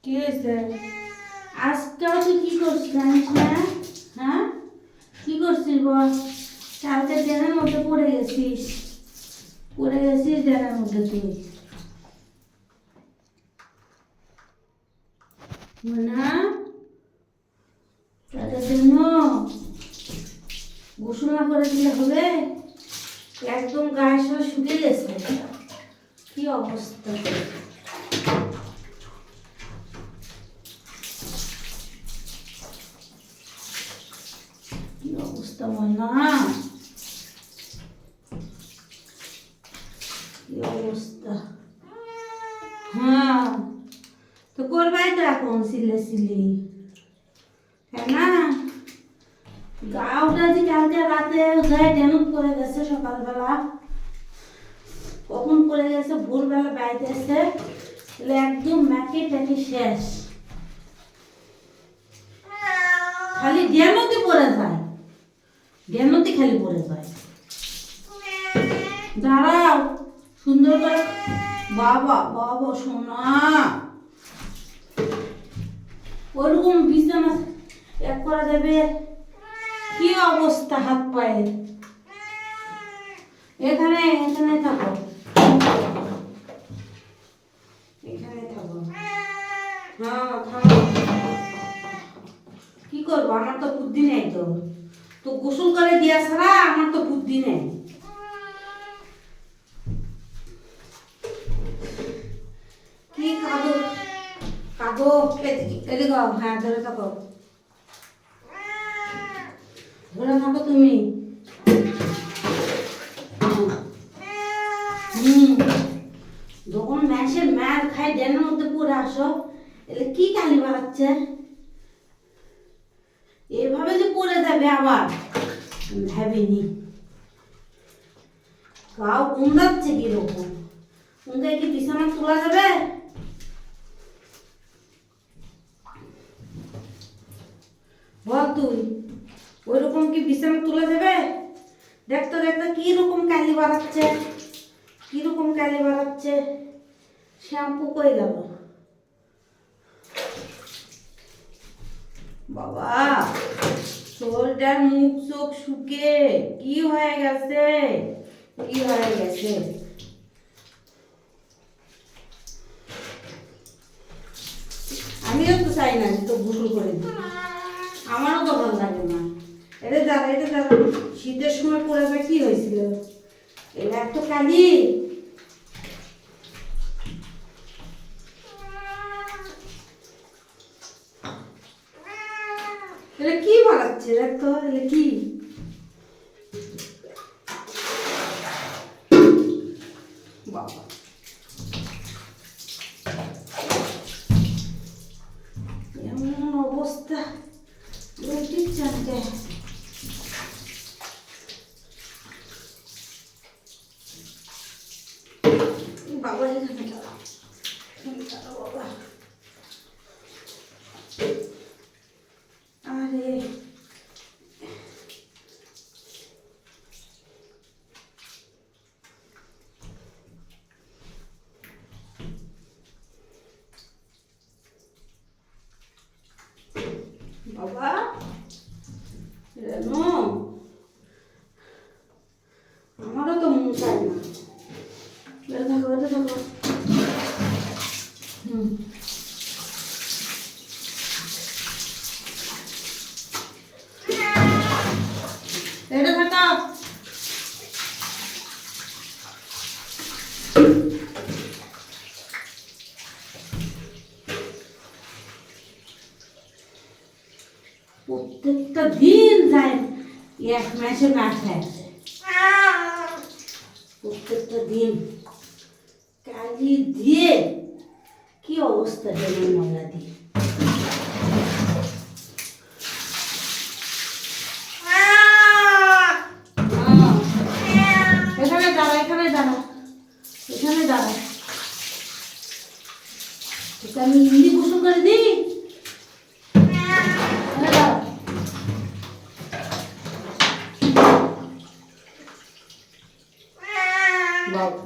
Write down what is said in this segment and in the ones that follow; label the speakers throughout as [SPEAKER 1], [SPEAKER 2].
[SPEAKER 1] কি হয়েছে? আজকাল তুই কি করছিস জানিস না? হ্যাঁ, কি করছিস বল? কালকে ড্রেনের মধ্যে পড়ে গেছিস ড্রেনের মধ্যে তুই। না, তাদের জন্য গোসল না করে দিলে হবে? একদম গায়ে সব শুকিয়ে গেছে, কি অবস্থা! কি অবস্থা ময়না, কি অবস্থা! হ্যাঁ, তো করবাই তো এখন সিলি, হ্যাঁ না? গাওটা যে কালকে রাতে গায়ে ডেনুক পড়ে গেছে, সকালবেলা কখন পড়ে গেছে, ভোরবেলা বাইতে এসে একদম ম্যাকে ট্যাকে শেষ। খালি ডেনুতে পড়ে যায়, ডেনুতে খালি পড়ে যায়। দাঁড়াও, সুন্দর করে। বাবা বাবা সোনা, ওরকম বিছানা এক করা যাবে? কি অবস্থা হাত পায়ের! এখানে এখানে থাকো, এখানে থাকো। হ্যাঁ থাকো। কি করবো, আমার তো বুদ্ধি নেই। তো তো গোসল করে দিয়া ছাড়া আমার তো বুদ্ধি নেই। কি কাঁদো কাঁদো, এদিকে হ্যাঁ ধরে থাকো, ধরে থাকো তুমি। যখন ম্যাশের ম্যাল খাই ড্রেনের মধ্যে পড়ে আসো, এলে কি কালি বাড়াচ্ছে? এভাবে যে পড়ে যাবে আবার ভাবিনি। গাও কুমড়াচ্ছে কিরকম, কুমড়ে কি বিছানা তোলা যাবে? বল তুই, ওই রকম কি বিছানা তোলা যাবে? দেখতো দেখতো কিরকম কালি বাড়াচ্ছে, কিরকম কালি বাড়াচ্ছে। শ্যাম্পু কই গেল বাবা? শরীরটার মুখ চোখ শুকে কি হয়ে গেছে, কি হয়ে গেছে! আমিও তো চাই না তো গোসল করে দিই, আমারও তো ভালো লাগে না। এটা দাঁড়া, এটা দাঁড়া, শীতের সময় পরে কি হয়েছিল? এটা এত কালি! এটা কি বানাচ্ছে দেখতো, এটা কি? বাবা, এমন অবস্থা, দিচ্ছে আমাকে। বাবা এখানে দাঁড়াও, এখানে দাঁড়াও বাবা। আরে বাবা, রেনু, আমারও তো মন চায় না। এটা থাকো, এটা থাকো। এটা থাকা। প্রত্যেকটা দিন যায় এক মাসে না খাইছে, প্রত্যেকটা দিন কালি দিয়ে কি অবস্থা হলো ময়লা দিয়ে। এখানে দাঁড়া, এখানে দাঁড়া, এখানে দাঁড়া, আমি ইন্দি গোসল করে দিই।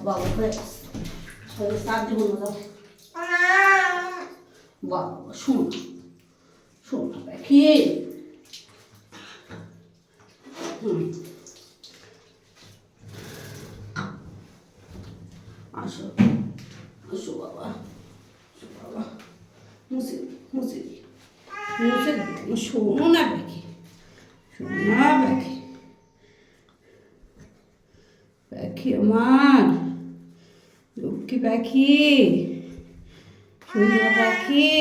[SPEAKER 1] বাবা সাত দিব না, বাবা শোনা শোনা পাখি। আসো আসো বাবা, আসো বাবা, মুছে মুছে দি মুছে দি। শোনো না পাখি, শোনো না পাখি, পাখি আমার লক্ষ্মী পাখি, সোনা পাখি।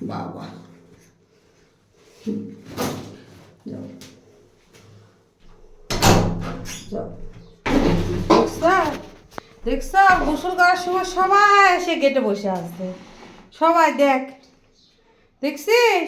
[SPEAKER 1] বাবা যাও যাও। দেখছ গোসল করার সময় সবাই এসে গেটে বসে আসবে, সবাই দেখ, দেখছিস?